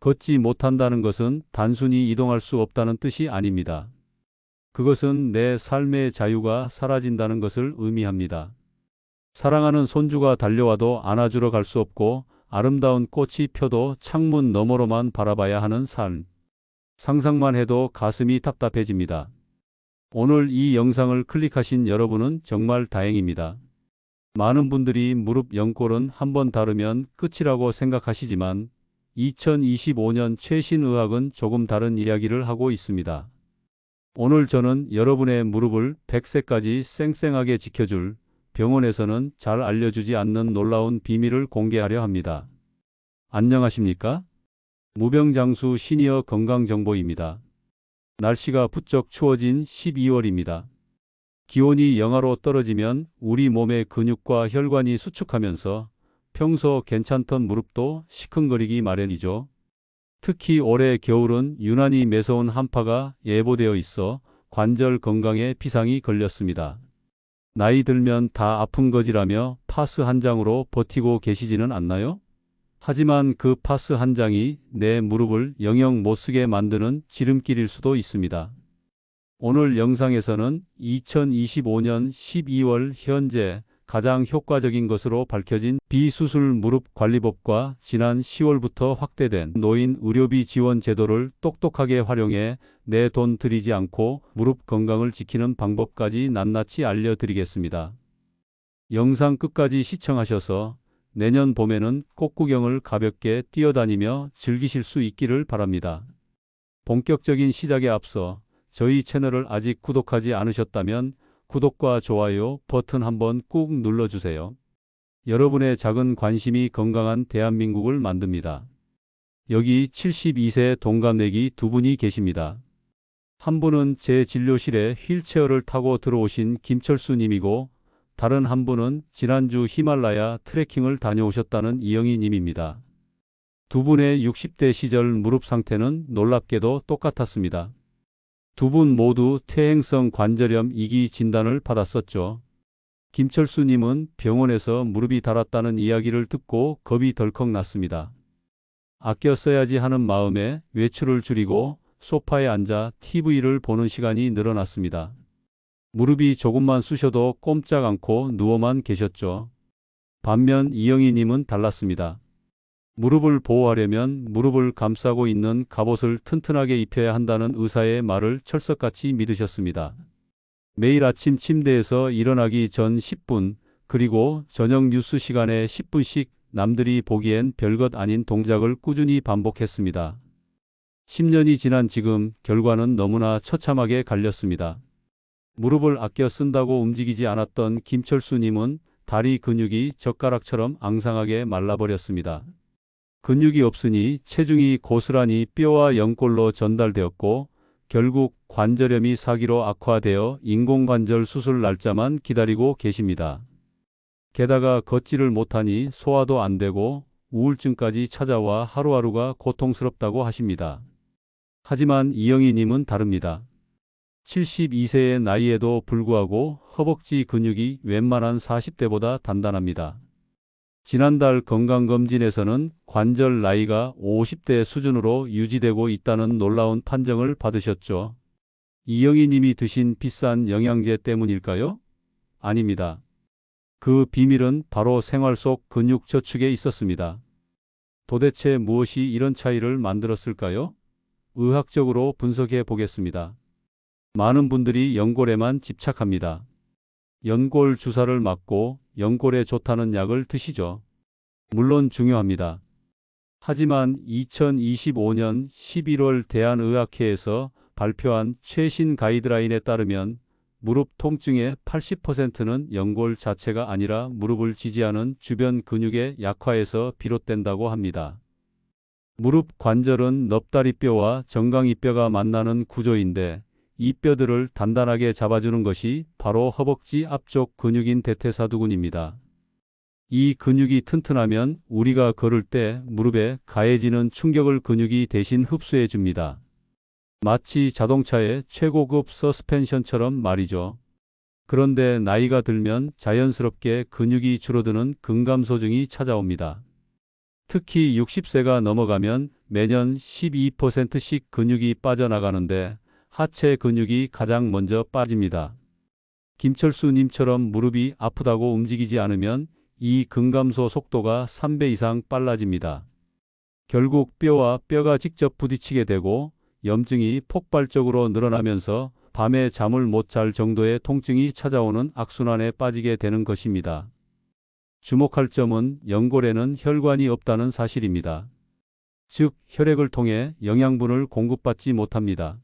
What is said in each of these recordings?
걷지 못한다는 것은 단순히 이동할 수 없다는 뜻이 아닙니다. 그것은 내 삶의 자유가 사라진다는 것을 의미합니다. 사랑하는 손주가 달려와도 안아주러 갈 수 없고 아름다운 꽃이 펴도 창문 너머로만 바라봐야 하는 삶. 상상만 해도 가슴이 답답해집니다. 오늘 이 영상을 클릭하신 여러분은 정말 다행입니다. 많은 분들이 무릎 연골은 한번 다루면 끝이라고 생각하시지만 2025년 최신 의학은 조금 다른 이야기를 하고 있습니다. 오늘 저는 여러분의 무릎을 100세까지 쌩쌩하게 지켜줄 병원에서는 잘 알려주지 않는 놀라운 비밀을 공개하려 합니다. 안녕하십니까? 무병장수 시니어 건강정보입니다. 날씨가 부쩍 추워진 12월입니다. 기온이 영하로 떨어지면 우리 몸의 근육과 혈관이 수축하면서 평소 괜찮던 무릎도 시큰거리기 마련이죠. 특히 올해 겨울은 유난히 매서운 한파가 예보되어 있어 관절 건강에 비상이 걸렸습니다. 나이 들면 다 아픈 거지라며 파스 한 장으로 버티고 계시지는 않나요? 하지만 그 파스 한 장이 내 무릎을 영영 못쓰게 만드는 지름길일 수도 있습니다. 오늘 영상에서는 2025년 12월 현재 가장 효과적인 것으로 밝혀진 비수술 무릎 관리법과 지난 10월부터 확대된 노인 의료비 지원 제도를 똑똑하게 활용해 내 돈 들이지 않고 무릎 건강을 지키는 방법까지 낱낱이 알려드리겠습니다. 영상 끝까지 시청하셔서 내년 봄에는 꽃구경을 가볍게 뛰어다니며 즐기실 수 있기를 바랍니다. 본격적인 시작에 앞서 저희 채널을 아직 구독하지 않으셨다면 구독과 좋아요 버튼 한번 꾹 눌러주세요. 여러분의 작은 관심이 건강한 대한민국을 만듭니다. 여기 72세 동갑내기 두 분이 계십니다. 한 분은 제 진료실에 휠체어를 타고 들어오신 김철수 님이고 다른 한 분은 지난주 히말라야 트레킹을 다녀오셨다는 이영희 님입니다. 두 분의 60대 시절 무릎 상태는 놀랍게도 똑같았습니다. 두 분 모두 퇴행성 관절염 2기 진단을 받았었죠. 김철수 님은 병원에서 무릎이 닳았다는 이야기를 듣고 겁이 덜컥 났습니다. 아껴 써야지 하는 마음에 외출을 줄이고 소파에 앉아 TV를 보는 시간이 늘어났습니다. 무릎이 조금만 쑤셔도 꼼짝 않고 누워만 계셨죠. 반면 이영희 님은 달랐습니다. 무릎을 보호하려면 무릎을 감싸고 있는 갑옷을 튼튼하게 입혀야 한다는 의사의 말을 철석같이 믿으셨습니다. 매일 아침 침대에서 일어나기 전 10분, 그리고 저녁 뉴스 시간에 10분씩 남들이 보기엔 별것 아닌 동작을 꾸준히 반복했습니다. 10년이 지난 지금 결과는 너무나 처참하게 갈렸습니다. 무릎을 아껴 쓴다고 움직이지 않았던 김철수 님은 다리 근육이 젓가락처럼 앙상하게 말라버렸습니다. 근육이 없으니 체중이 고스란히 뼈와 연골로 전달되었고 결국 관절염이 사기로 악화되어 인공관절 수술 날짜만 기다리고 계십니다. 게다가 걷지를 못하니 소화도 안 되고 우울증까지 찾아와 하루하루가 고통스럽다고 하십니다. 하지만 이영희 님은 다릅니다. 72세의 나이에도 불구하고 허벅지 근육이 웬만한 40대보다 단단합니다. 지난달 건강검진에서는 관절 나이가 50대 수준으로 유지되고 있다는 놀라운 판정을 받으셨죠. 이영희 님이 드신 비싼 영양제 때문일까요? 아닙니다. 그 비밀은 바로 생활 속 근육 저축에 있었습니다. 도대체 무엇이 이런 차이를 만들었을까요? 의학적으로 분석해 보겠습니다. 많은 분들이 연골에만 집착합니다. 연골 주사를 맞고 연골에 좋다는 약을 드시죠. 물론 중요합니다. 하지만 2025년 11월 대한의학회에서 발표한 최신 가이드라인에 따르면 무릎 통증의 80%는 연골 자체가 아니라 무릎을 지지하는 주변 근육의 약화에서 비롯된다고 합니다. 무릎 관절은 넙다리뼈와 정강이뼈가 만나는 구조인데 이 뼈들을 단단하게 잡아주는 것이 바로 허벅지 앞쪽 근육인 대퇴사두근입니다. 이 근육이 튼튼하면 우리가 걸을 때 무릎에 가해지는 충격을 근육이 대신 흡수해 줍니다. 마치 자동차의 최고급 서스펜션처럼 말이죠. 그런데 나이가 들면 자연스럽게 근육이 줄어드는 근감소증이 찾아옵니다. 특히 60세가 넘어가면 매년 12%씩 근육이 빠져나가는데 하체 근육이 가장 먼저 빠집니다. 김철수님처럼 무릎이 아프다고 움직이지 않으면 이 근감소 속도가 3배 이상 빨라집니다. 결국 뼈와 뼈가 직접 부딪히게 되고 염증이 폭발적으로 늘어나면서 밤에 잠을 못 잘 정도의 통증이 찾아오는 악순환에 빠지게 되는 것입니다. 주목할 점은 연골에는 혈관이 없다는 사실입니다. 즉, 혈액을 통해 영양분을 공급받지 못합니다.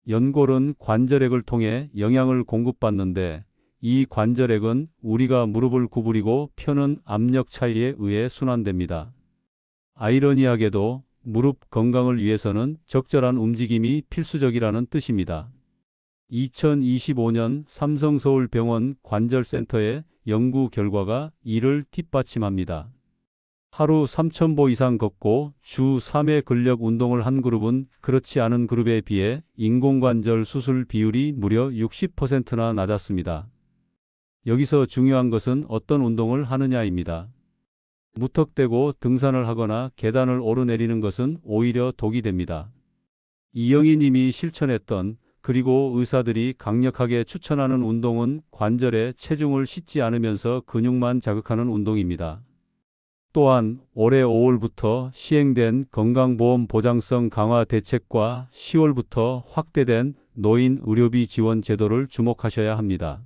연골은 관절액을 통해 영양을 공급받는데 이 관절액은 우리가 무릎을 구부리고 펴는 압력 차이에 의해 순환됩니다. 아이러니하게도 무릎 건강을 위해서는 적절한 움직임이 필수적이라는 뜻입니다. 2025년 삼성서울병원 관절센터의 연구 결과가 이를 뒷받침합니다. 하루 3,000보 이상 걷고 주 3회 근력 운동을 한 그룹은 그렇지 않은 그룹에 비해 인공관절 수술 비율이 무려 60%나 낮았습니다. 여기서 중요한 것은 어떤 운동을 하느냐입니다. 무턱대고 등산을 하거나 계단을 오르내리는 것은 오히려 독이 됩니다. 이영희 님이 실천했던 그리고 의사들이 강력하게 추천하는 운동은 관절에 체중을 싣지 않으면서 근육만 자극하는 운동입니다. 또한 올해 5월부터 시행된 건강보험 보장성 강화 대책과 10월부터 확대된 노인 의료비 지원 제도를 주목하셔야 합니다.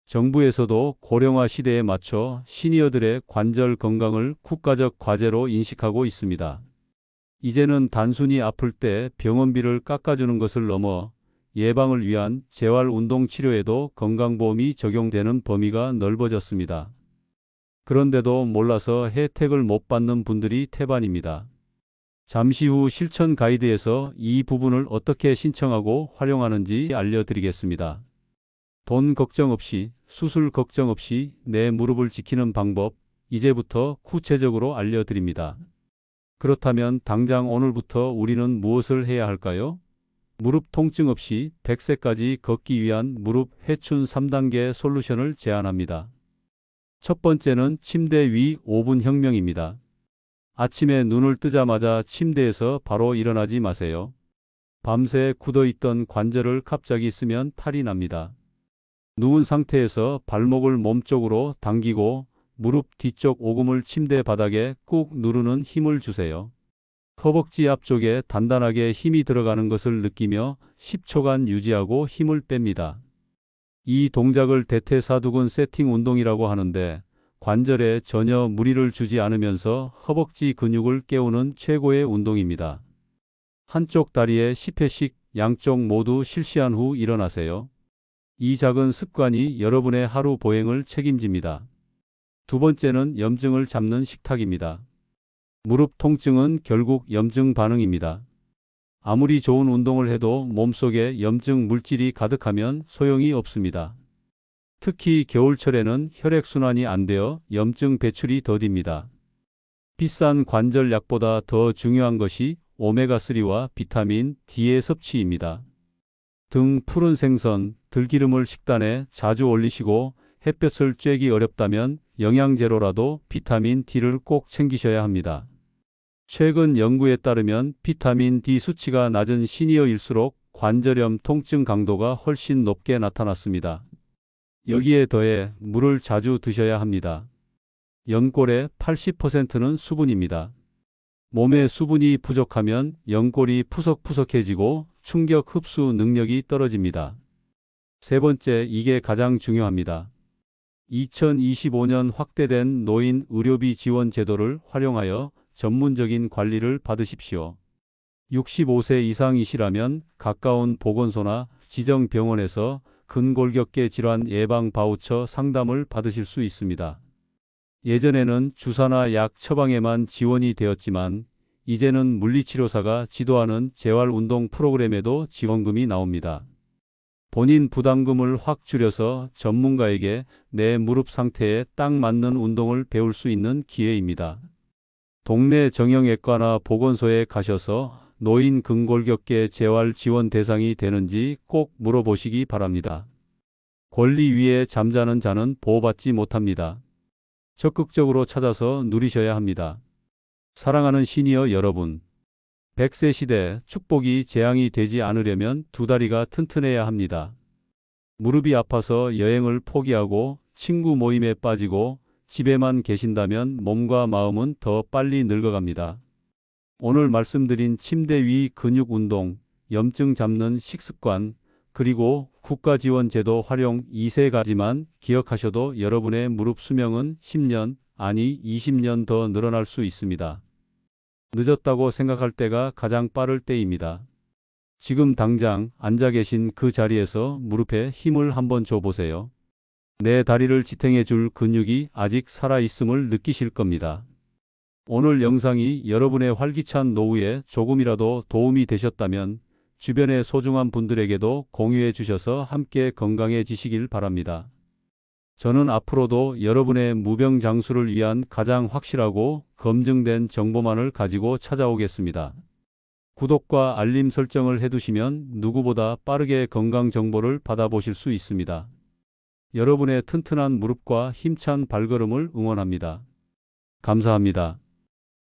정부에서도 고령화 시대에 맞춰 시니어들의 관절 건강을 국가적 과제로 인식하고 있습니다. 이제는 단순히 아플 때 병원비를 깎아주는 것을 넘어 예방을 위한 재활운동 치료에도 건강보험이 적용되는 범위가 넓어졌습니다. 그런데도 몰라서 혜택을 못 받는 분들이 태반입니다. 잠시 후 실천 가이드에서 이 부분을 어떻게 신청하고 활용하는지 알려드리겠습니다. 돈 걱정 없이, 수술 걱정 없이 내 무릎을 지키는 방법, 이제부터 구체적으로 알려드립니다. 그렇다면 당장 오늘부터 우리는 무엇을 해야 할까요? 무릎 통증 없이 100세까지 걷기 위한 무릎 회춘 3단계 솔루션을 제안합니다. 첫 번째는 침대 위 5분 혁명입니다. 아침에 눈을 뜨자마자 침대에서 바로 일어나지 마세요. 밤새 굳어있던 관절을 갑자기 쓰면 탈이 납니다. 누운 상태에서 발목을 몸쪽으로 당기고 무릎 뒤쪽 오금을 침대 바닥에 꾹 누르는 힘을 주세요. 허벅지 앞쪽에 단단하게 힘이 들어가는 것을 느끼며 10초간 유지하고 힘을 뺍니다. 이 동작을 대퇴사두근 세팅 운동이라고 하는데 관절에 전혀 무리를 주지 않으면서 허벅지 근육을 깨우는 최고의 운동입니다. 한쪽 다리에 10회씩 양쪽 모두 실시한 후 일어나세요. 이 작은 습관이 여러분의 하루 보행을 책임집니다. 두 번째는 염증을 잡는 식탁입니다. 무릎 통증은 결국 염증 반응입니다. 아무리 좋은 운동을 해도 몸속에 염증 물질이 가득하면 소용이 없습니다. 특히 겨울철에는 혈액순환이 안 되어 염증 배출이 더딥니다. 비싼 관절약보다 더 중요한 것이 오메가3와 비타민 D의 섭취입니다. 등 푸른 생선, 들기름을 식단에 자주 올리시고 햇볕을 쬐기 어렵다면 영양제로라도 비타민 D를 꼭 챙기셔야 합니다. 최근 연구에 따르면 비타민 D 수치가 낮은 시니어일수록 관절염 통증 강도가 훨씬 높게 나타났습니다. 여기에 더해 물을 자주 드셔야 합니다. 연골의 80%는 수분입니다. 몸에 수분이 부족하면 연골이 푸석푸석해지고 충격 흡수 능력이 떨어집니다. 세 번째, 이게 가장 중요합니다. 2025년 확대된 노인 의료비 지원 제도를 활용하여 전문적인 관리를 받으십시오. 65세 이상이시라면 가까운 보건소나 지정병원에서 근골격계 질환 예방 바우처 상담을 받으실 수 있습니다. 예전에는 주사나 약 처방에만 지원이 되었지만 이제는 물리치료사가 지도하는 재활운동 프로그램에도 지원금이 나옵니다. 본인 부담금을 확 줄여서 전문가에게 내 무릎 상태에 딱 맞는 운동을 배울 수 있는 기회입니다. 동네 정형외과나 보건소에 가셔서 노인 근골격계 재활 지원 대상이 되는지 꼭 물어보시기 바랍니다. 권리 위에 잠자는 자는 보호받지 못합니다. 적극적으로 찾아서 누리셔야 합니다. 사랑하는 시니어 여러분, 100세 시대 축복이 재앙이 되지 않으려면 두 다리가 튼튼해야 합니다. 무릎이 아파서 여행을 포기하고 친구 모임에 빠지고 집에만 계신다면 몸과 마음은 더 빨리 늙어갑니다. 오늘 말씀드린 침대 위 근육 운동, 염증 잡는 식습관, 그리고 국가지원제도 활용 이 세 가지만 기억하셔도 여러분의 무릎 수명은 10년, 아니 20년 더 늘어날 수 있습니다. 늦었다고 생각할 때가 가장 빠를 때입니다. 지금 당장 앉아 계신 그 자리에서 무릎에 힘을 한번 줘보세요. 내 다리를 지탱해 줄 근육이 아직 살아있음을 느끼실 겁니다. 오늘 영상이 여러분의 활기찬 노후에 조금이라도 도움이 되셨다면 주변의 소중한 분들에게도 공유해 주셔서 함께 건강해지시길 바랍니다. 저는 앞으로도 여러분의 무병장수를 위한 가장 확실하고 검증된 정보만을 가지고 찾아오겠습니다. 구독과 알림 설정을 해두시면 누구보다 빠르게 건강 정보를 받아보실 수 있습니다. 여러분의 튼튼한 무릎과 힘찬 발걸음을 응원합니다. 감사합니다.